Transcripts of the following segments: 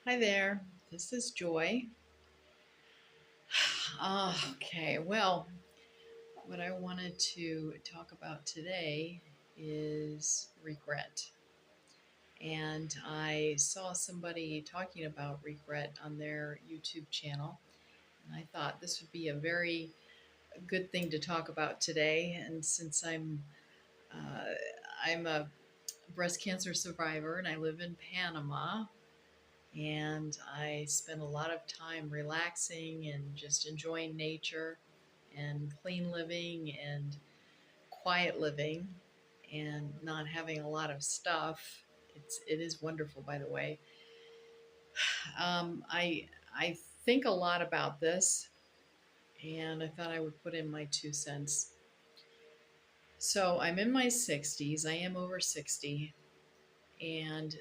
Hi there, this is Joy. Okay, well, what I wanted to talk about today is regret. And I saw somebody talking about regret on their YouTube channel, and I thought this would be a very good thing to talk about today. And since uh, I'm a breast cancer survivor and I live in Panama, and I spend a lot of time relaxing and just enjoying nature and clean living and quiet living and not having a lot of stuff. It is wonderful, by the way. I think a lot about this, and I thought I would put in my 2 cents. So I'm in my 60s. I am over 60, and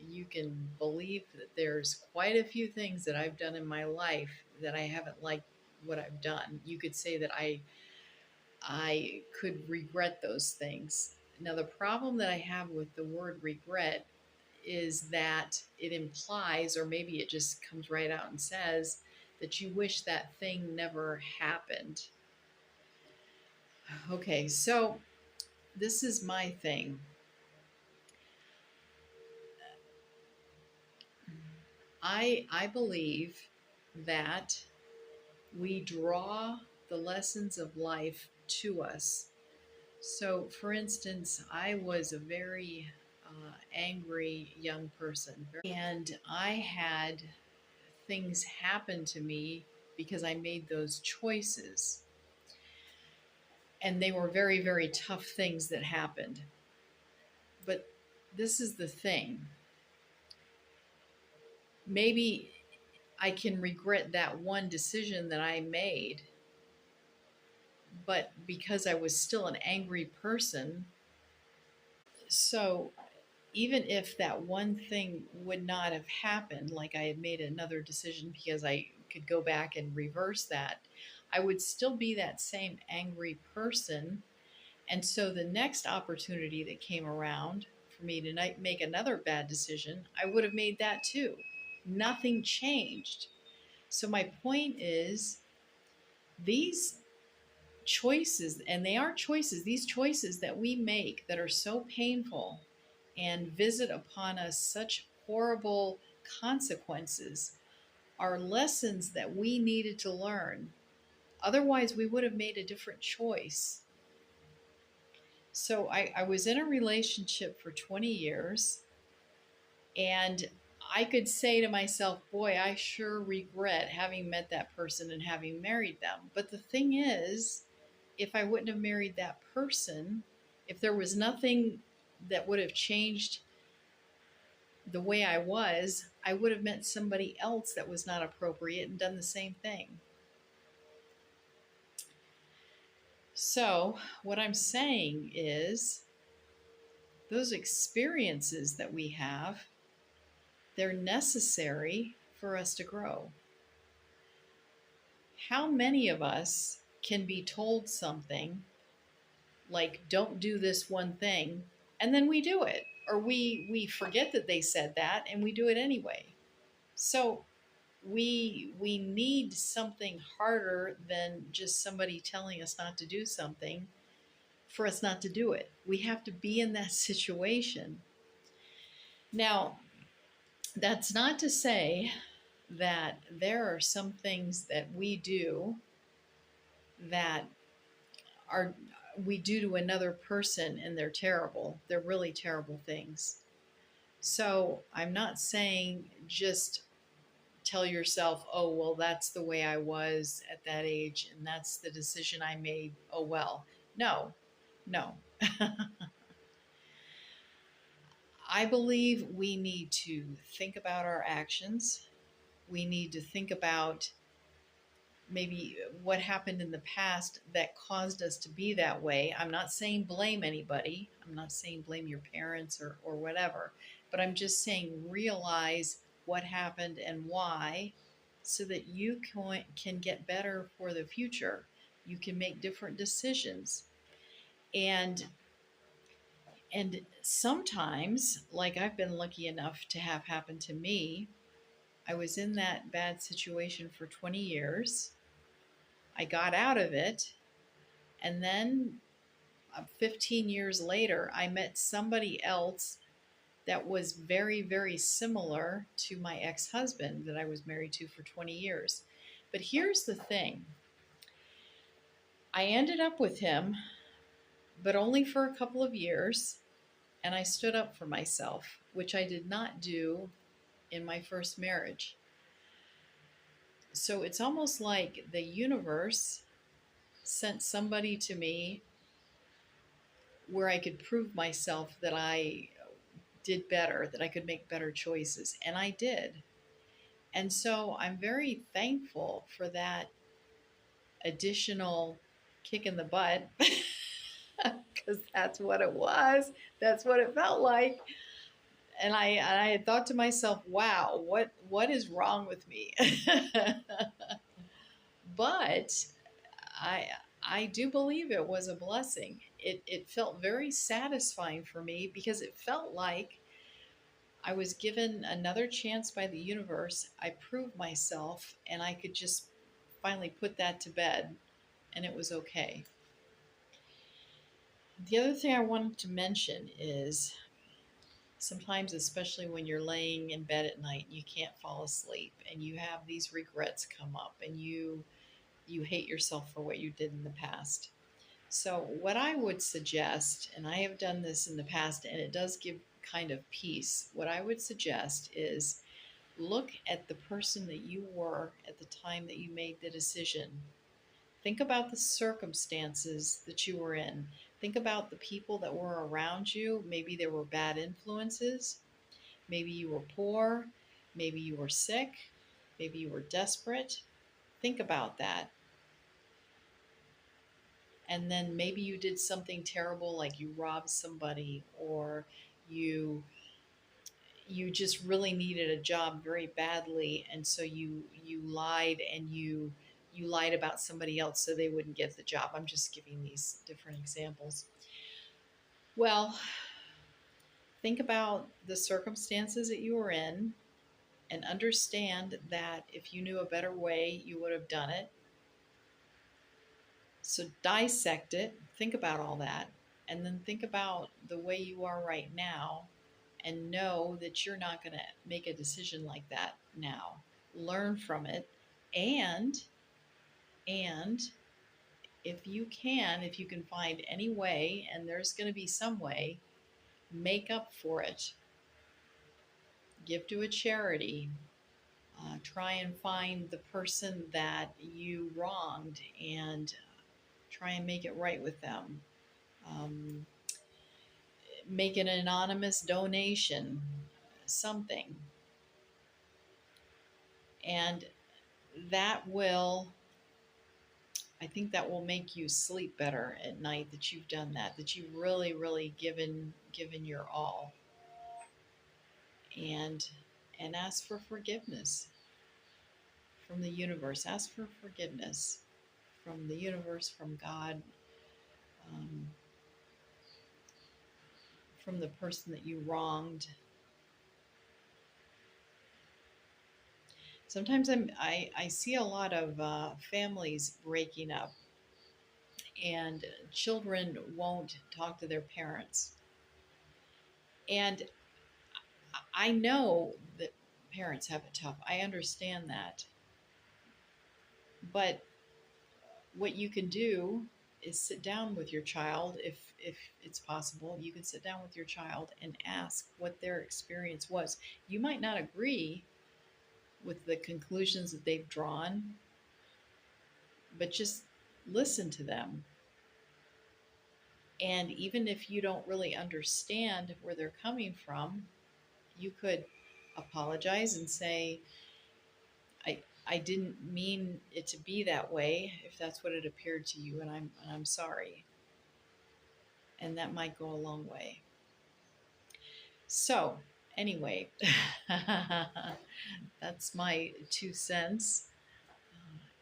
you can believe that there's quite a few things that I've done in my life that I haven't liked what I've done. You could say that I could regret those things. Now the problem that I have with the word regret is that it implies, or maybe it just comes right out and says, that you wish that thing never happened. Okay, so this is my thing. I believe that we draw the lessons of life to us. So, for instance, I was a very angry young person, and I had things happen to me because I made those choices. And they were very, very tough things that happened. But this is the thing, maybe I can regret that one decision that I made, but because I was still an angry person, so even if that one thing would not have happened, like I had made another decision because I could go back and reverse that, I would still be that same angry person. And so the next opportunity that came around for me to make another bad decision, I would have made that too. Nothing changed. So my point is, these choices, and they are choices, these choices that we make that are so painful and visit upon us such horrible consequences, are lessons that we needed to learn. Otherwise, we would have made a different choice. So I was in a relationship for 20 years, and I could say to myself, boy, I sure regret having met that person and having married them. But the thing is, if I wouldn't have married that person, if there was nothing that would have changed the way I would have met somebody else that was not appropriate and done the same thing. So, what I'm saying is, those experiences that we have, they're necessary for us to grow. How many of us can be told something like, don't do this one thing, and then we do it? Or we forget that they said that and we do it anyway. So we need something harder than just somebody telling us not to do something for us not to do it. We have to be in that situation. Now, that's not to say that there are some things that we do that are we do to another person and they're terrible. They're really terrible things. So I'm not saying just tell yourself, oh, well, that's the way I was at that age and that's the decision I made. Oh, well. No, no. I believe we need to think about our actions. We need to think about maybe what happened in the past that caused us to be that way. I'm not saying blame anybody. I'm not saying blame your parents or whatever, but I'm just saying realize what happened and why, so that you can get better for the future. You can make different decisions. And and sometimes, like I've been lucky enough to have happen to me, I was in that bad situation for 20 years. I got out of it. And then 15 years later, I met somebody else that was very, very similar to my ex husband that I was married to for 20 years. But here's the thing, I ended up with him, but only for a couple of years. And I stood up for myself, which I did not do in my first marriage. So it's almost like the universe sent somebody to me where I could prove myself that I did better, that I could make better choices. And I did. And so I'm very thankful for that additional kick in the butt because that's what it was. That's what it felt like. And I had thought to myself, wow, what is wrong with me? But I I do believe it was a blessing. It felt very satisfying for me because it felt like I was given another chance by the universe. I proved myself and I could just finally put that to bed and it was okay. The other thing I wanted to mention is sometimes, especially when you're laying in bed at night and you can't fall asleep and you have these regrets come up and you hate yourself for what you did in the past. So, what I would suggest, and I have done this in the past and it does give kind of peace, what I would suggest is look at the person that you were at the time that you made the decision. Think about the circumstances that you were in. Think about the people that were around you. Maybe there were bad influences. Maybe you were poor. Maybe you were sick. Maybe you were desperate. Think about that. And then maybe you did something terrible like you robbed somebody or you you just really needed a job very badly and so you lied and you lied about somebody else so they wouldn't get the job. I'm just giving these different examples. Well, think about the circumstances that you were in and understand that if you knew a better way, you would have done it. So dissect it, think about all that, and then think about the way you are right now and know that you're not going to make a decision like that now. Learn from it and and if you can find any way, and there's going to be some way, make up for it. Give to a charity. Try and find the person that you wronged and try and make it right with them. Um, make an anonymous donation, something. And that will, I think that will make you sleep better at night that you've done that, that you've really, really given your all. And ask for forgiveness from the universe. Ask for forgiveness from the universe, from God, um, from the person that you wronged. Sometimes I see a lot of families breaking up and children won't talk to their parents. And I know that parents have it tough. I understand that. But what you can do is sit down with your child if it's possible. You can sit down with your child and ask what their experience was. You might not agree with the conclusions that they've drawn, but just listen to them. And even if you don't really understand where they're coming from, you could apologize and say, I didn't mean it to be that way if that's what it appeared to you, and I'm sorry. And that might go a long way. So, anyway, that's my 2 cents.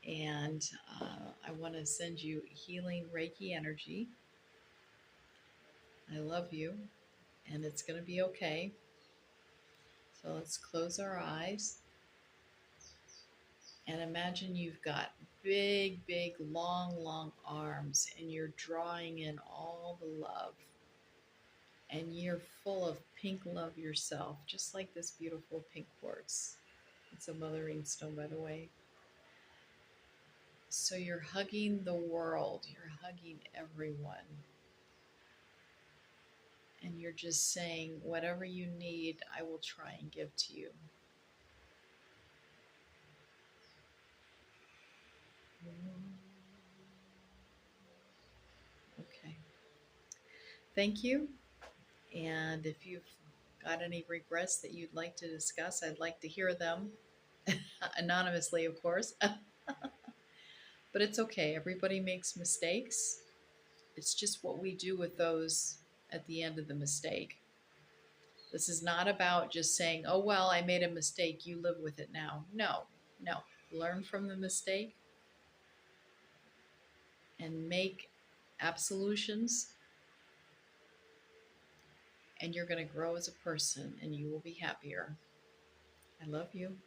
And I want to send you healing Reiki energy. I love you, and it's going to be okay. So let's close our eyes And imagine you've got big, big, long, long arms and you're drawing in all the love and you're full of pink love yourself, just like this beautiful pink quartz. It's a mothering stone, by the way. So you're hugging the world, you're hugging everyone, and you're just saying, whatever you need, I will try and give to you. Okay. Thank you. And if you've got any regrets that you'd like to discuss, I'd like to hear them anonymously, of course. But it's okay. Everybody makes mistakes. It's just what we do with those at the end of the mistake. This is not about just saying, oh, well, I made a mistake. You live with it now. No, no. Learn from the mistake and make absolutions, and you're going to grow as a person and you will be happier. I love you.